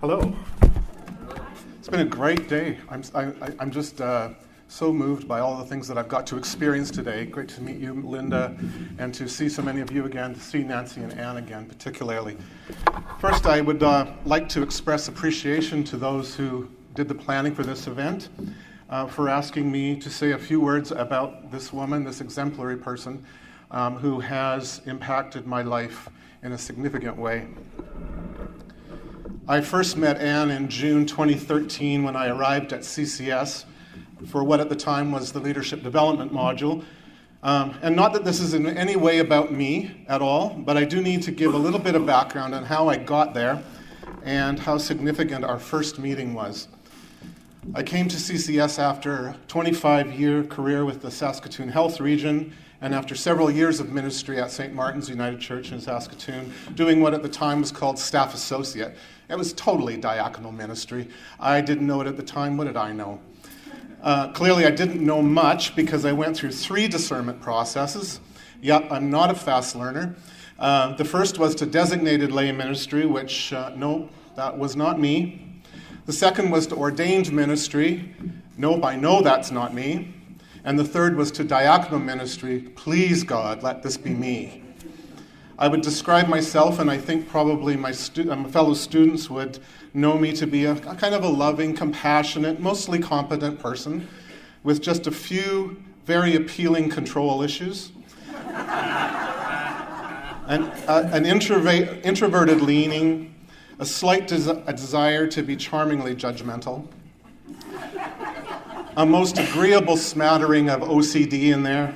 Hello. It's been a great day. I'm just so moved by all the things that I've got to experience today. Great to meet you, Linda, and to see so many of you again, to see Nancy and Ann again, particularly. First, I would like to express appreciation to those who did the planning for this event, for asking me to say a few words about this woman, this exemplary person, who has impacted my life in a significant way. I first met Ann in June 2013 when I arrived at CCS for what at the time was the Leadership Development module. And not that this is in any way about me at all, but I do need to give a little bit of background on how I got there and how significant our first meeting was. I came to CCS after a 25-year career with the Saskatoon Health Region and after several years of ministry at St. Martin's United Church in Saskatoon, doing what at the time was called staff associate. It was totally diaconal ministry. I didn't know it at the time. What did I know? Clearly, I didn't know much because I went through 3 discernment processes. Yep, I'm not a fast learner. The first was to designated lay ministry, which, no, that was not me. The second was to ordained ministry. Nope, I know that's not me. And the third was to diaconal ministry. Please, God, let this be me. I would describe myself, and I think probably my fellow students would know me to be a kind of a loving, compassionate, mostly competent person with just a few very appealing control issues, an introverted leaning, a slight desire to be charmingly judgmental, a most agreeable smattering of OCD in there,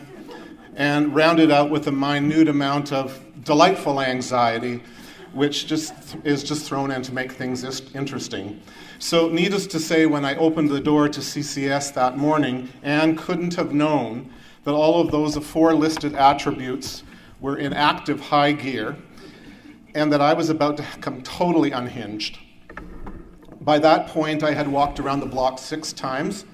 and rounded out with a minute amount of delightful anxiety, which is just thrown in to make things interesting. So needless to say, when I opened the door to CCS that morning, Ann couldn't have known that all of those 4 listed attributes were in active high gear, and that I was about to come totally unhinged. By that point, I had walked around the block 6 times,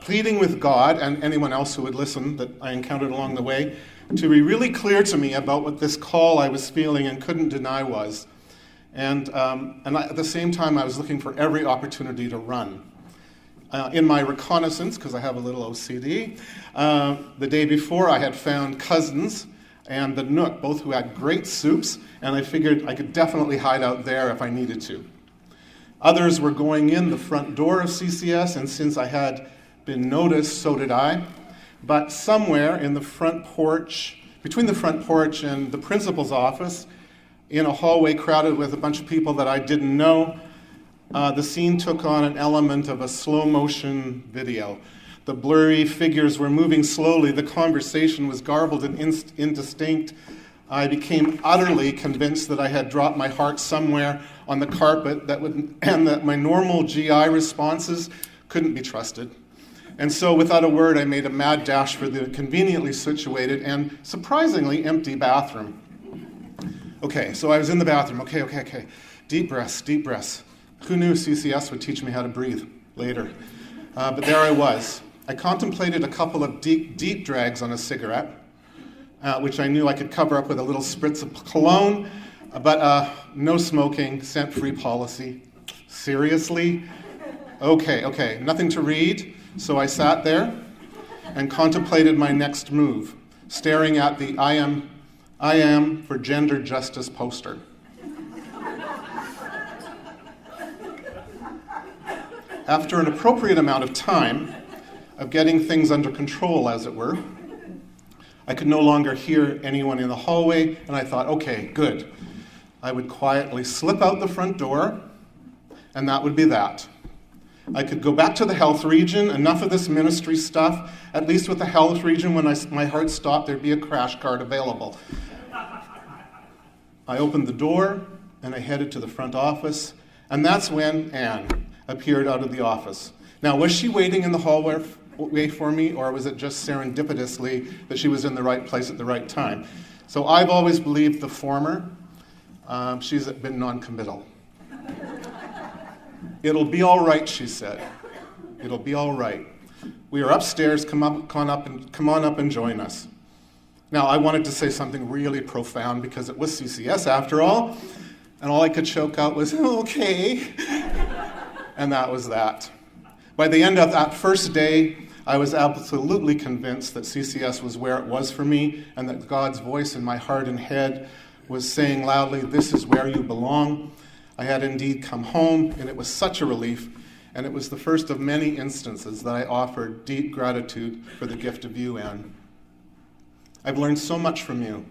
pleading with God and anyone else who would listen that I encountered along the way to be really clear to me about what this call I was feeling and couldn't deny was. And at the same time, I was looking for every opportunity to run. In my reconnaissance, because I have a little OCD, the day before I had found Cousins and the Nook, both who had great soups, and I figured I could definitely hide out there if I needed to. Others were going in the front door of CCS, and since I had been noticed, so did I. But somewhere in the front porch, between the front porch and the principal's office, in a hallway crowded with a bunch of people that I didn't know, the scene took on an element of a slow-motion video. The blurry figures were moving slowly. The conversation was garbled and indistinct. I became utterly convinced that I had dropped my heart somewhere on the carpet and that my normal GI responses couldn't be trusted. And so without a word, I made a mad dash for the conveniently situated and surprisingly empty bathroom. Okay, so I was in the bathroom. Okay. Deep breaths. Who knew CCS would teach me how to breathe later? But there I was. I contemplated a couple of deep drags on a cigarette, which I knew I could cover up with a little spritz of cologne, but no smoking, scent-free policy. Seriously? Okay, nothing to read. So I sat there and contemplated my next move, staring at the I am for gender justice poster. After an appropriate amount of time of getting things under control, as it were, I could no longer hear anyone in the hallway, and I thought, okay, good. I would quietly slip out the front door, and that would be that. I could go back to the health region, enough of this ministry stuff. At least with the health region, when my heart stopped, there'd be a crash cart available. I opened the door, and I headed to the front office, and that's when Ann appeared out of the office. Now, was she waiting in the hallway for me, or was it just serendipitously that she was in the right place at the right time? So I've always believed the former. She's been non-committal. It'll be all right, she said. It'll be all right. We are upstairs. Come on up and join us. Now, I wanted to say something really profound because it was CCS after all. And all I could choke out was, okay. And that was that. By the end of that first day, I was absolutely convinced that CCS was where it was for me, and that God's voice in my heart and head was saying loudly, this is where you belong. I had indeed come home, and it was such a relief, and it was the first of many instances that I offered deep gratitude for the gift of you, Ann. I've learned so much from you,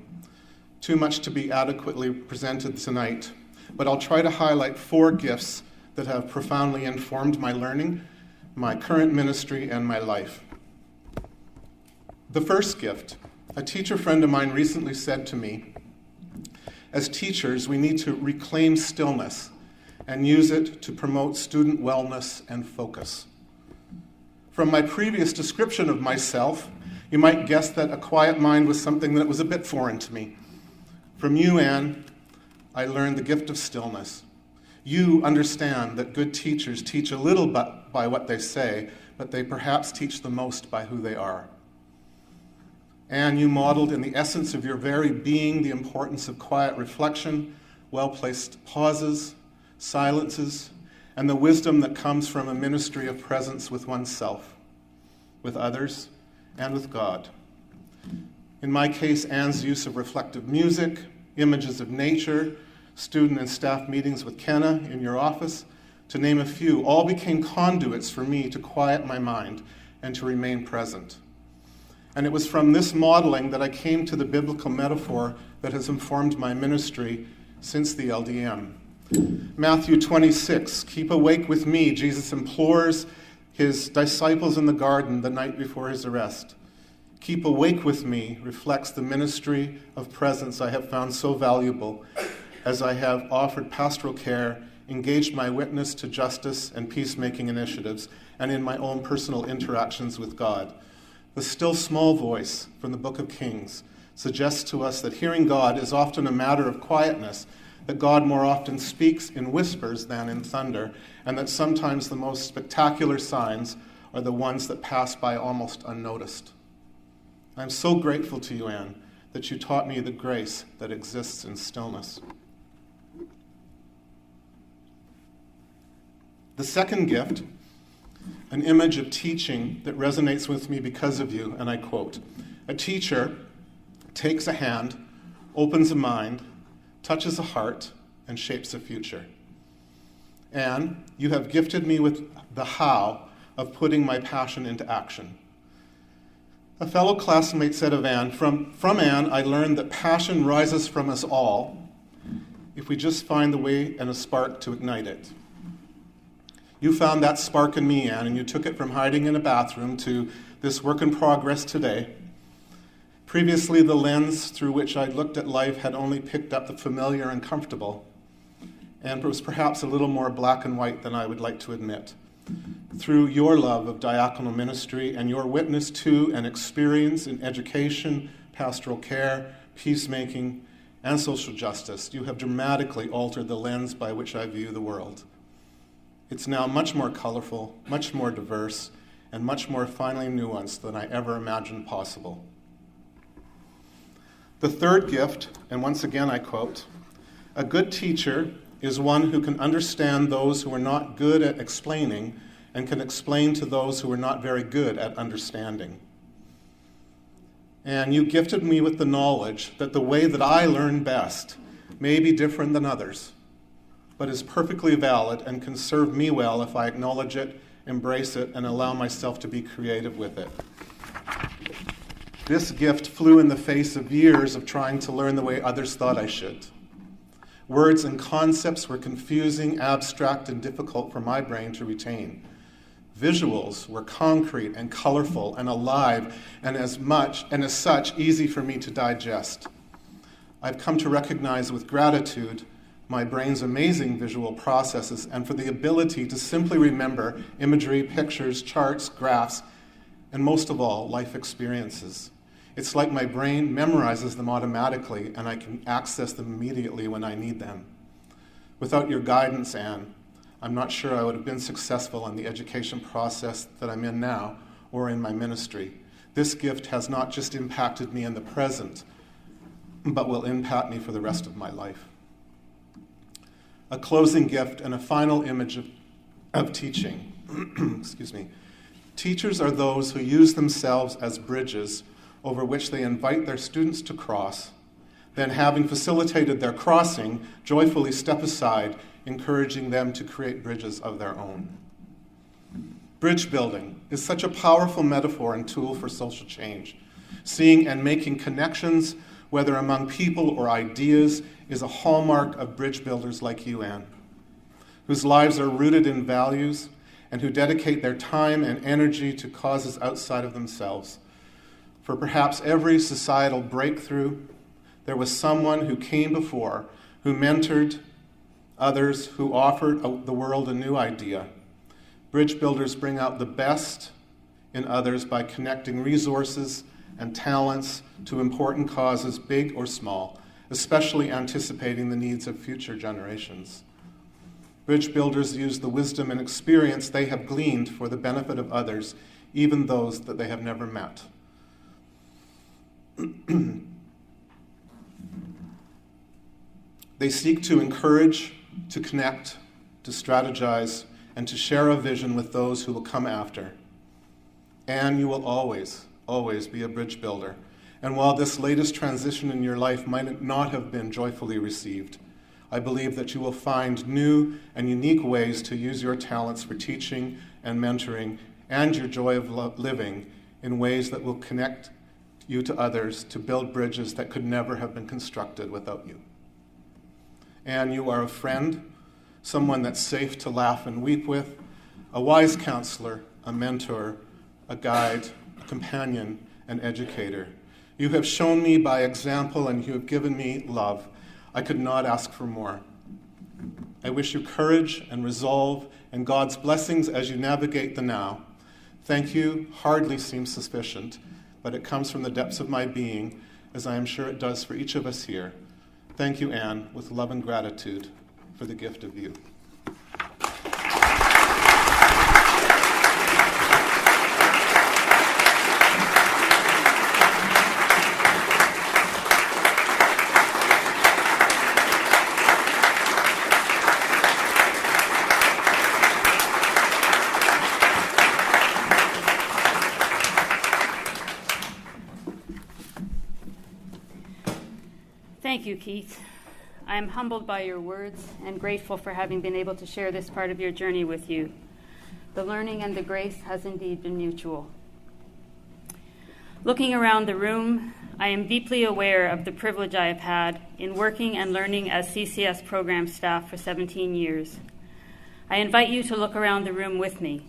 too much to be adequately presented tonight, but I'll try to highlight 4 gifts that have profoundly informed my learning, my current ministry, and my life. The first gift, a teacher friend of mine recently said to me, as teachers, we need to reclaim stillness and use it to promote student wellness and focus. From my previous description of myself, you might guess that a quiet mind was something that was a bit foreign to me. From you, Ann, I learned the gift of stillness. You understand that good teachers teach a little by what they say, but they perhaps teach the most by who they are. And you modeled in the essence of your very being the importance of quiet reflection, well-placed pauses, silences, and the wisdom that comes from a ministry of presence with oneself, with others, and with God. In my case, Ann's use of reflective music, images of nature, student and staff meetings with Kenna in your office, to name a few, all became conduits for me to quiet my mind and to remain present. And it was from this modeling that I came to the biblical metaphor that has informed my ministry since the LDM. Matthew 26, keep awake with me, Jesus implores his disciples in the garden the night before his arrest. Keep awake with me reflects the ministry of presence I have found so valuable as I have offered pastoral care, engaged my witness to justice and peacemaking initiatives, and in my own personal interactions with God. The still small voice from the Book of Kings suggests to us that hearing God is often a matter of quietness, that God more often speaks in whispers than in thunder, and that sometimes the most spectacular signs are the ones that pass by almost unnoticed. I'm so grateful to you, Ann, that you taught me the grace that exists in stillness. The second gift, an image of teaching that resonates with me because of you, and I quote, a teacher takes a hand, opens a mind, touches a heart, and shapes a future. Ann, you have gifted me with the how of putting my passion into action. A fellow classmate said of Ann, from Ann, I learned that passion rises from us all if we just find the way and a spark to ignite it. You found that spark in me, Ann, and you took it from hiding in a bathroom to this work in progress today. Previously, the lens through which I looked at life had only picked up the familiar and comfortable, and it was perhaps a little more black and white than I would like to admit. Through your love of diaconal ministry and your witness to and experience in education, pastoral care, peacemaking, and social justice, you have dramatically altered the lens by which I view the world. It's now much more colorful, much more diverse, and much more finely nuanced than I ever imagined possible. The third gift, and once again I quote, a good teacher is one who can understand those who are not good at explaining and can explain to those who are not very good at understanding. And you gifted me with the knowledge that the way that I learn best may be different than others, but is perfectly valid and can serve me well if I acknowledge it, embrace it, and allow myself to be creative with it. This gift flew in the face of years of trying to learn the way others thought I should. Words and concepts were confusing, abstract, and difficult for my brain to retain. Visuals were concrete and colorful and alive, and as such, easy for me to digest. I've come to recognize with gratitude my brain's amazing visual processes and for the ability to simply remember imagery, pictures, charts, graphs, and most of all, life experiences. It's like my brain memorizes them automatically and I can access them immediately when I need them. Without your guidance, Ann, I'm not sure I would have been successful in the education process that I'm in now or in my ministry. This gift has not just impacted me in the present, but will impact me for the rest of my life. a closing gift, and a final image of teaching. Excuse me. Teachers are those who use themselves as bridges over which they invite their students to cross, then having facilitated their crossing, joyfully step aside, encouraging them to create bridges of their own. Bridge building is such a powerful metaphor and tool for social change. Seeing and making connections, whether among people or ideas, is a hallmark of bridge builders like you, Ann, whose lives are rooted in values and who dedicate their time and energy to causes outside of themselves. For perhaps every societal breakthrough, there was someone who came before, who mentored others, who offered the world a new idea. Bridge builders bring out the best in others by connecting resources and talents to important causes, big or small, especially anticipating the needs of future generations. Bridge builders use the wisdom and experience they have gleaned for the benefit of others, even those that they have never met. They seek to encourage, to connect, to strategize, and to share a vision with those who will come after. And you will always, always be a bridge builder. And while this latest transition in your life might not have been joyfully received, I believe that you will find new and unique ways to use your talents for teaching and mentoring and your joy of living in ways that will connect you to others to build bridges that could never have been constructed without you. And you are a friend, someone that's safe to laugh and weep with, a wise counselor, a mentor, a guide, a companion, an educator. You have shown me by example and you have given me love. I could not ask for more. I wish you courage and resolve and God's blessings as you navigate the now. Thank you hardly seems sufficient, but it comes from the depths of my being, as I am sure it does for each of us here. Thank you, Ann, with love and gratitude for the gift of you. Thank you, Keith. I am humbled by your words and grateful for having been able to share this part of your journey with you. The learning and the grace has indeed been mutual. Looking around the room, I am deeply aware of the privilege I have had in working and learning as CCS program staff for 17 years. I invite you to look around the room with me.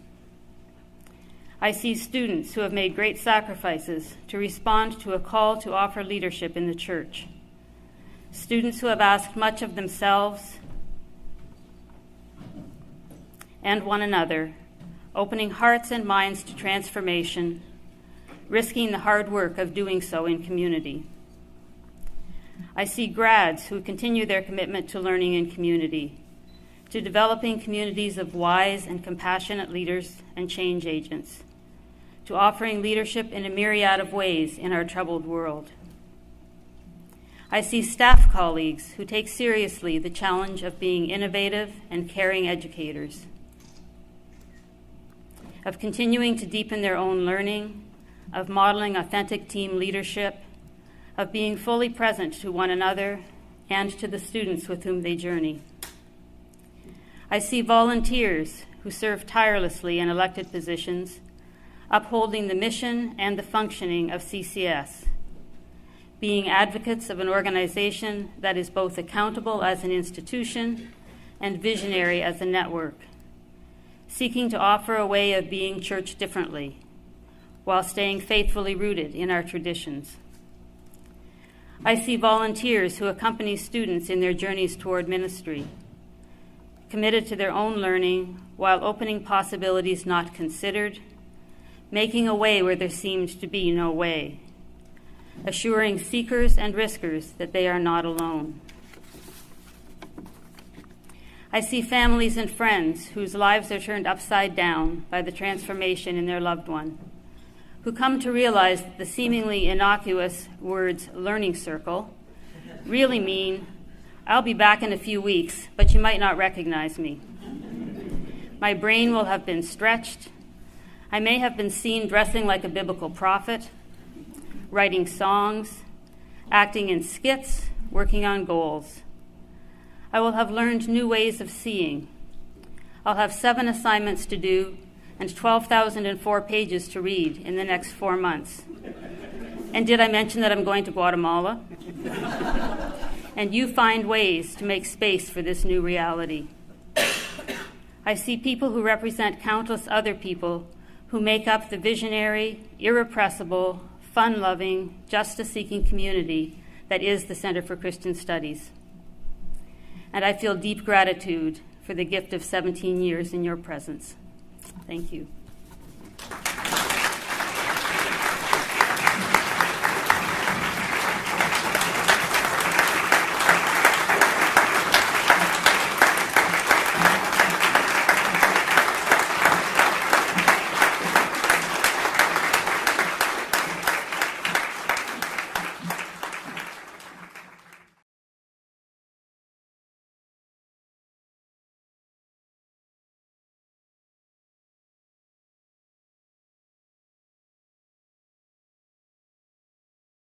I see students who have made great sacrifices to respond to a call to offer leadership in the church. Students who have asked much of themselves and one another, opening hearts and minds to transformation, risking the hard work of doing so in community. I see grads who continue their commitment to learning in community, to developing communities of wise and compassionate leaders and change agents, to offering leadership in a myriad of ways in our troubled world. I see staff colleagues who take seriously the challenge of being innovative and caring educators, of continuing to deepen their own learning, of modeling authentic team leadership, of being fully present to one another and to the students with whom they journey. I see volunteers who serve tirelessly in elected positions, upholding the mission and the functioning of CCS, being advocates of an organization that is both accountable as an institution and visionary as a network, seeking to offer a way of being church differently while staying faithfully rooted in our traditions. I see volunteers who accompany students in their journeys toward ministry, committed to their own learning while opening possibilities not considered, making a way where there seemed to be no way, assuring seekers and riskers that they are not alone. I see families and friends whose lives are turned upside down by the transformation in their loved one, who come to realize that the seemingly innocuous words learning circle really mean I'll be back in a few weeks, but you might not recognize me. My brain will have been stretched. I may have been seen dressing like a biblical prophet, writing songs, acting in skits, working on goals. I will have learned new ways of seeing. I'll have 7 assignments to do and 12,004 pages to read in the next 4 months. And did I mention that I'm going to Guatemala? And you find ways to make space for this new reality. I see people who represent countless other people who make up the visionary, irrepressible, fun-loving, justice-seeking community that is the Center for Christian Studies. And I feel deep gratitude for the gift of 17 years in your presence. Thank you.